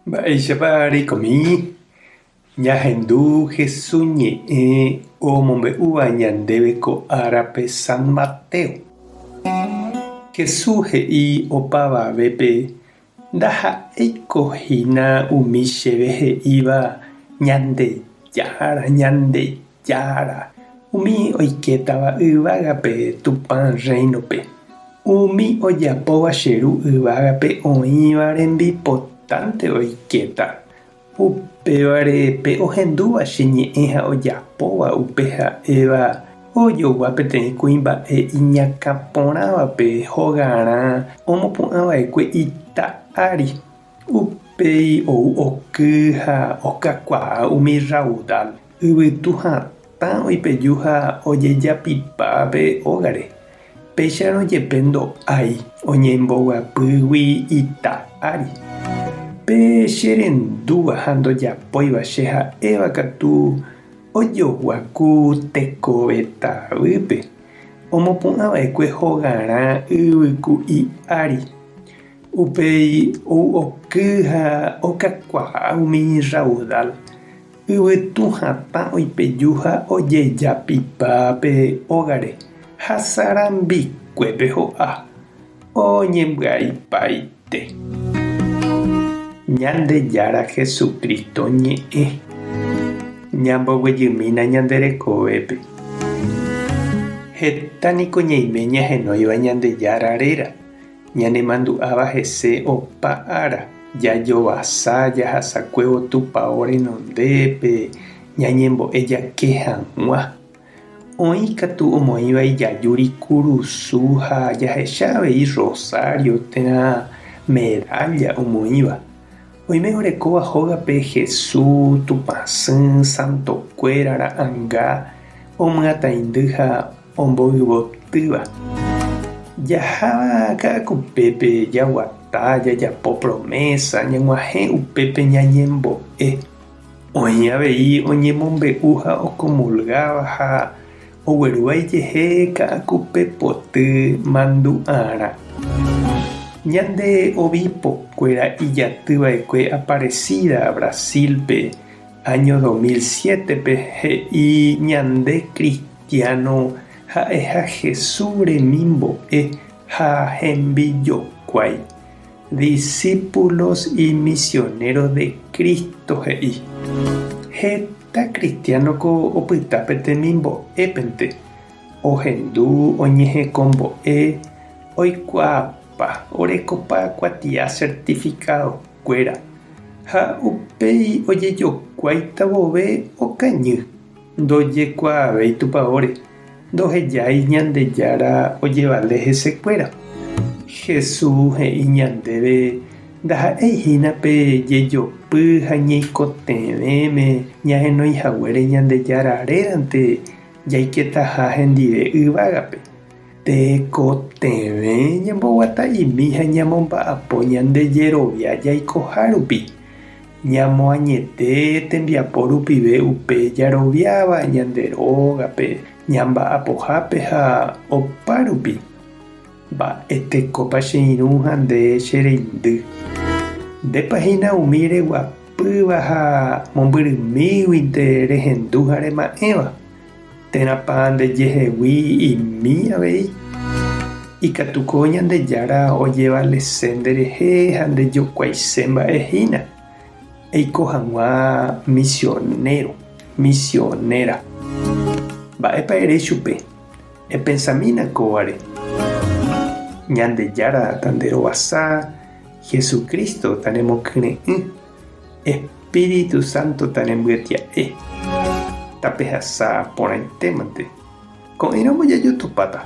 Mba'éichapa ñahendu Jesús ñe'ẽ omombe'úva ñandéve ko árape San Mateo. Jesús he'i opavavépe ndaha'éikohína umi chéve he'íva Ñandejára. Umi oiketava yvágape Tupã reinope. Umi ojapóva che ru yvágape oĩva rembipotãnte oiketa. Upévare pe ohendúva che ñe'ẽ ha ojapóva upe ha'éva ojogua peteĩ kuimba'e iñakãporãvape hogarã omopu'ãva'ekue ita'ári. Upéi ou oky ha okakuaa umi raudal. Yvytu hatã oipeju ha ojejapipápe ógare. Péicharõ jepe ndo'ái oñemboguapýgui ita'ári. Pe che rendúva ha ndojapóiva che ha'éva katu ojoguaku tekove tavýpe. Omopu'ãva'ekue hogarã yvyku'i ári. Upéi ou oky ha okakuaa umi raudal. Yvytu hatã oipeju ha ojejapipápe ógare. Ha sarambikuépe ho'a oñembyaipaite. Ñandejára Jesucristo ñe'ẽ ñamboguejymína ñanderekovépe. Hétaniko ñaime ñahenóiva Ñandejára réra. Ñanemandu'áva hese opa ára. Jajovasa jahasakuévo tupão renondépe ñañembo'ejake hag̃ua. Oĩ katu omoĩva ijajúri kurusu ha jahecháve rosario térã medalla omoĩva. Oime orekóva hógape Jesús, Tupãsy, Santokuéra ra'ãnga omyatãindy ha omboyvotýva. Jaháva ka'akupépe jaguata jajapo promesa ñag̃uahẽ upépe ñañembo'e. Oĩ avei oñemombe'u ha okomulgáva ha ogueruvaijehe ka'akupe poty mandu'ára. Ñande obipokuéra ijatýva'ekue Aparecida Brasilpe año 2007pe he'i ñande cristiano ha'eha Jesús remimbo'e ha hembijokuái. Discípulos y misioneros de Cristo he'i. Heta cristianoko opyta petemimbo'épente. Ohendu oñehekombo'e oikuaapa orekopa kuatia certificado kuéra. Ha upéi ojejokuáita vove okañy. Ndojekuaavéi tupãóre. Ndohejái Ñandejára ojevale hesekuéra. Jesús he'i ñandéve ndaha'eihínape jejopy ha ñeikotevẽme ñahenoihaguére Ñandejára rérante jaiketaha hendive yvágape. Tekotevẽ ñamboguata'imi ha ñamomba'apo ñandejerovia jaikoha rupi. Ñamoañete tembiapo rupive upe jaroviáva ñanderógape ñamba'apohápe ha opa rupi. Mba'etekópa che irũ ha nde che reindy. Ndépahína umi reguapýva ha mombyrymíguinte rehendu ha rema'ẽva. Térãpa ndejehegui imi avei. Ikatuko Ñandejára ojevalese nderehe ha ndejokuaise mba'ehína. Eiko hag̃ua misionera. Mba'épa ere chupe. Epensamína kóvare. Ñandejára tanderovasa. Jesucristo tanemokyre'ỹ. Espíritu Santo tanembyatia'e. Tapehasa porãitémante. Ko'ẽramo jajotopáta.